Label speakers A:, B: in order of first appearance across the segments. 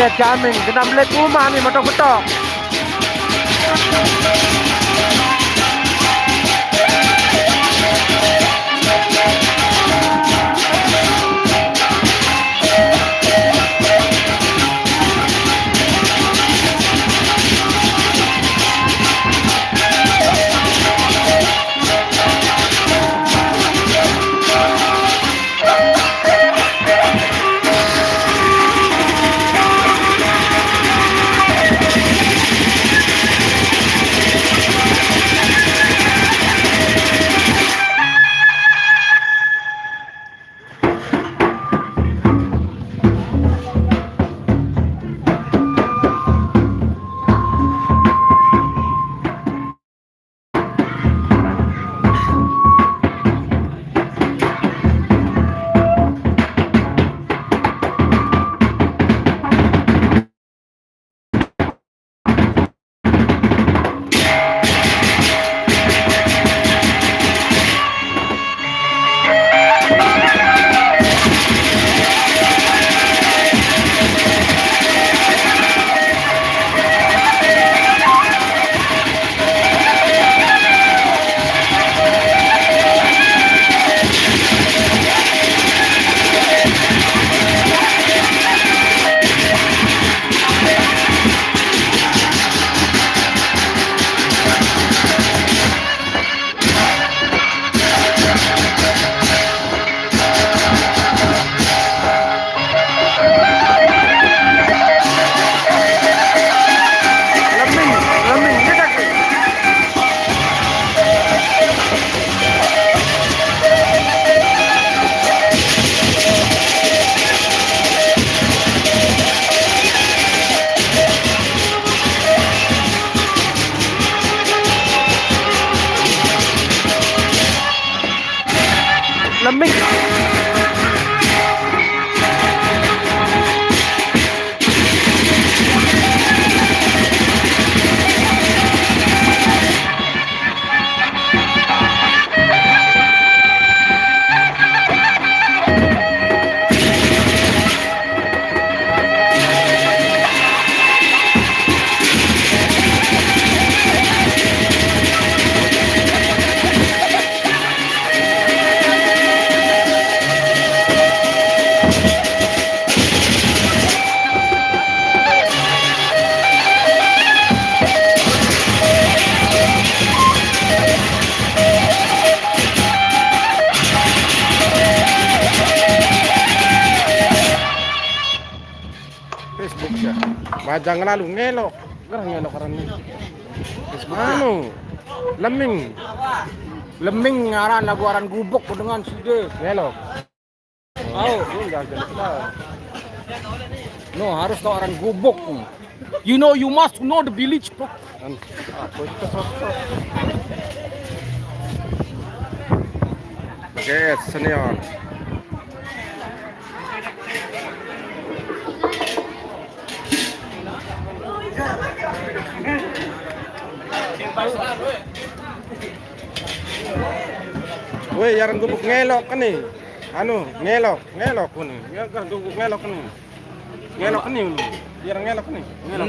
A: lihat jamming, kena beli rumah nih betok-betok. Lembing. Facebook ya. Majang lalu ngelok. Gerah ngelok karena anu lemming. Lemming ngaran lagu aran gubuk dengan sude ngelok. Oh, no, harus tahu orang gubuk. You must know the village, bro. Oke, senior. Woi, yang gubuk ngelok kan nih. Anu, ngelok kun. Ya kan gubuk ngelok kan nih. Ngelok kan nih. Biar ngelok nih. Ngelok.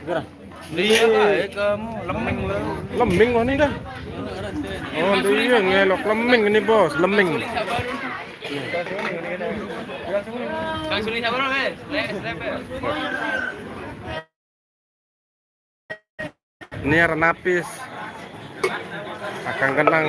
A: Gerah.
B: Dia kamu lemming lu.
A: Lemming wah nih dah. Oh, dia ngelok lemming ini, Bos. Lemming.
B: Kang Suli sabar weh.
A: Ini air napis akan kenang.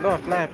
A: Dos, left.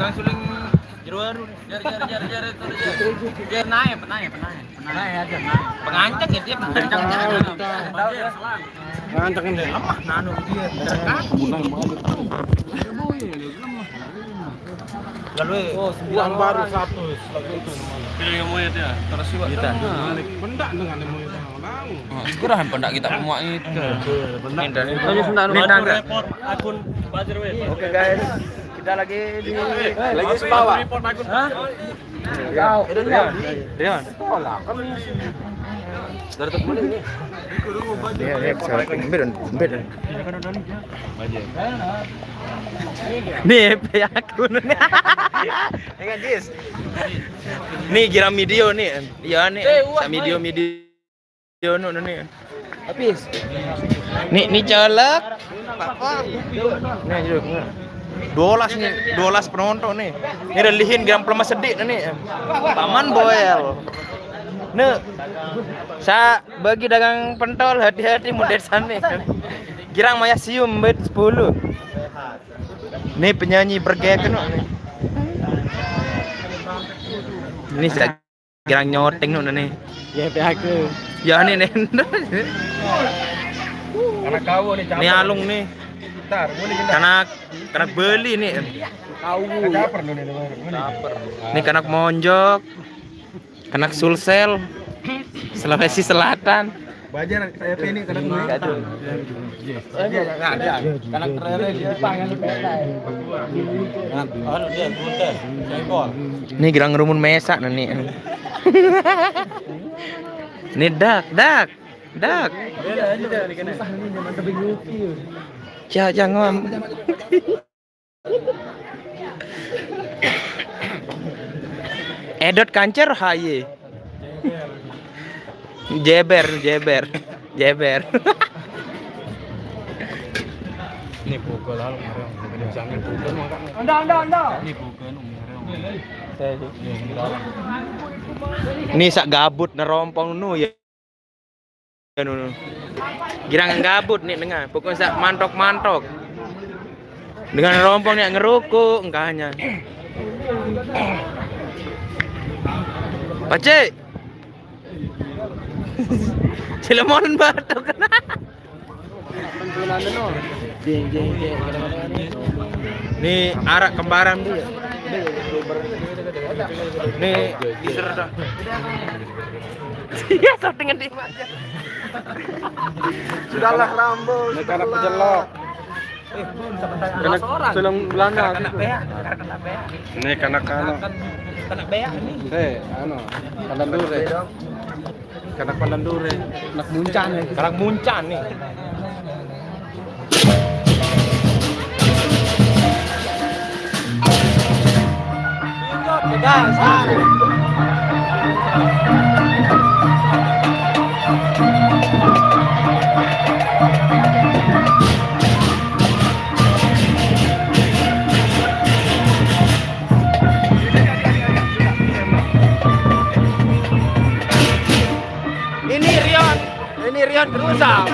B: Kang Suling jeruan. Jar itu. Jar naik. Naik aja. Pengancang ya dia pengancang.
A: Ngancang ini.
B: Lemah nanu dia. Lalu
A: Yang baru 100 lagu itu.
B: pilih yang muat ya. Terus juga kita.
A: Pendak dengan yang mau tahu.
B: Kurahan pendak kita semua itu. Pendak.
C: report akun Buzzer Web.
B: Oke guys, kita lagi di
A: sepawa.
B: Hah? Rian.
A: Sekolah kan
B: Nih, akun nih. Enggak, Jis. Nih kira video nih. Iya nih, sa video nih. Habis. Nih colok. Papa. Nihjuk. 12 penonton nih. Ini relihin gram plemas sedih nih. Paman Boel. Nih. Sa bagi dagang pentol hati-hati model sana. Girang maya sium bet 10. Nih penyanyi bergaya kan nih. Ini saya girang nyoteng nih.
A: ya aku.
B: Ya nih.
A: Anak kau nih
B: Ini alung nih.
A: Bentar, boleh
B: Kanak beli nih.
A: kau. Caper nih.
B: Nih kanak monjok. Kanak Sulsel. Sulawesi Selatan.
A: Bajar saya ini kadang dulu. Ada. Kadang rere di depan kan. Anu dia buntel. Senggol.
B: Nih gerang rumun mesak nih. Nih dak. Ya jangan. Edot kancer haye. Jeber.
A: Ini pukul lalu kemarin jangan pukul makanya.
C: Anda.
A: Ini pukul
B: Ini sak gabut nerompong nu ya. Nu. Girang gabut nih dengar. Pokoknya sak mantok. Dengan nerompong nih ngeruku engkahnya. Pace. Cilemon batuk. Nih arak kembaran dia. Nih giser dah. Iya, settingan di aja.
A: Sudahlah Rambo. Ini karena pejelok. Karena selang Belanda. Ini kanak-kanak.
B: Kanak beak nih.
A: Anu, Pandandure. Kanak Pandandure.
B: Kanak muncan nih. Ini Rion berusaha.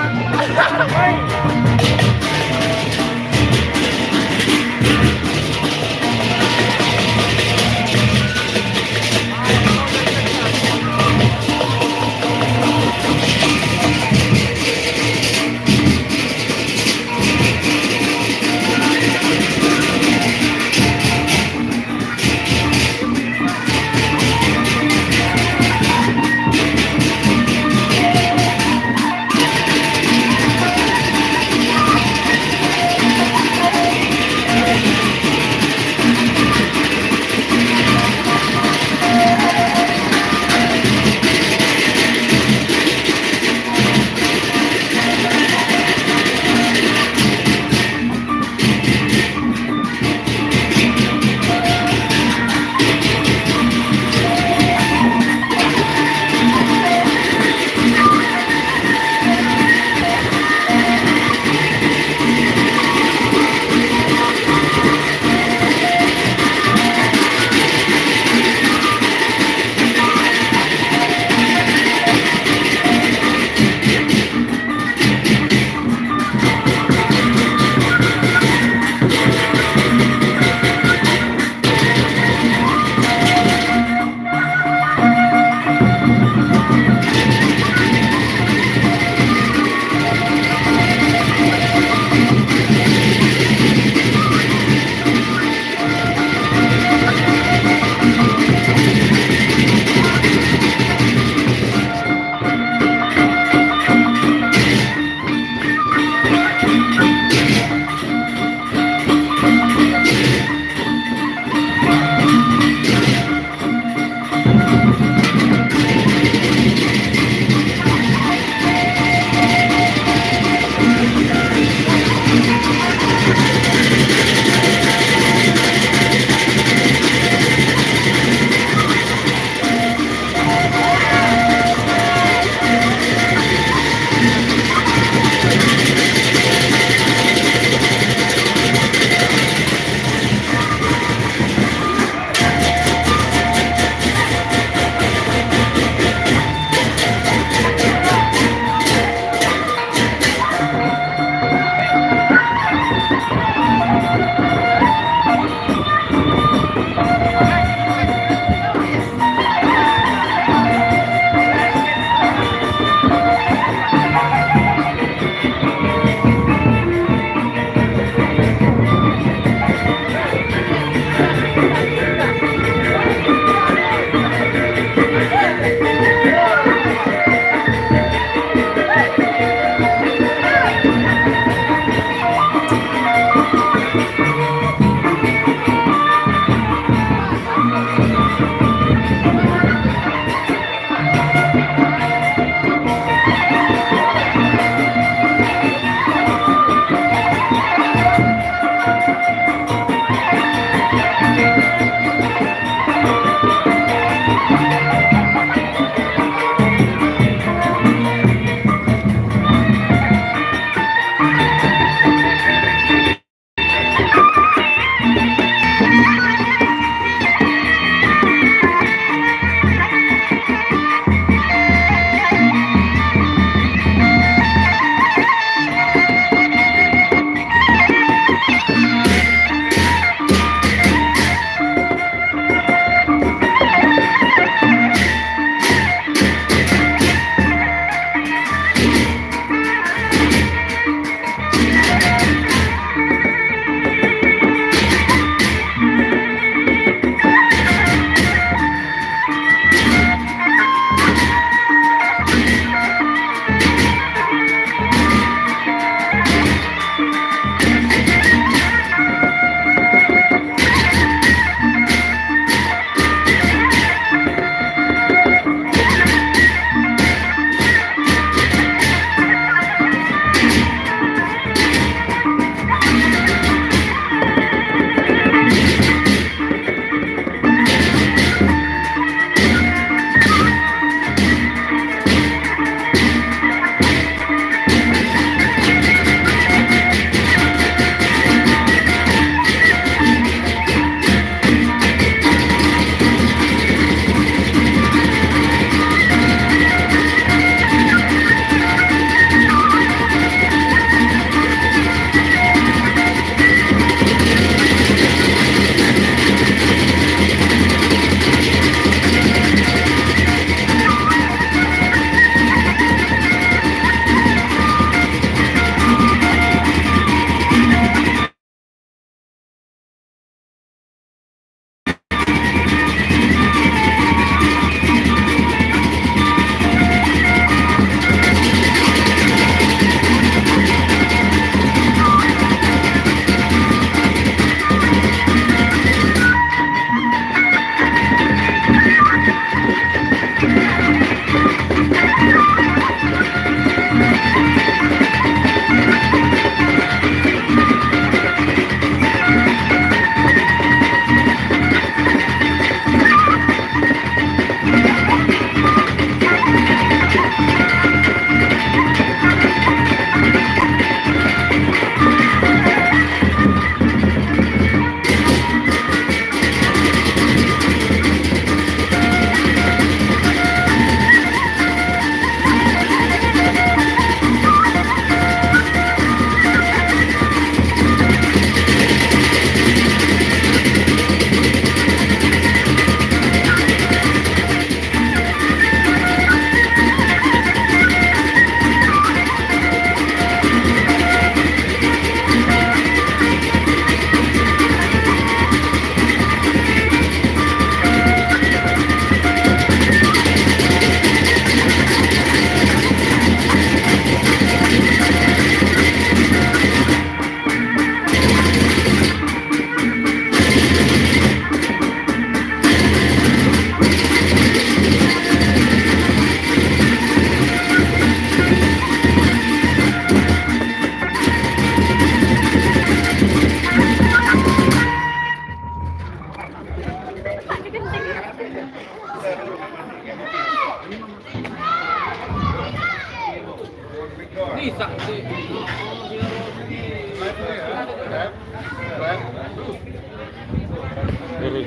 A: Diri.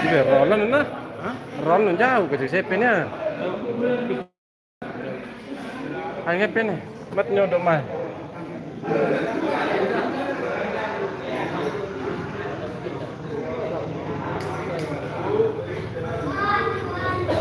A: Udah Roland nah. Roland jauh ke CP-nya. Hanya pen, mat nyodok mah.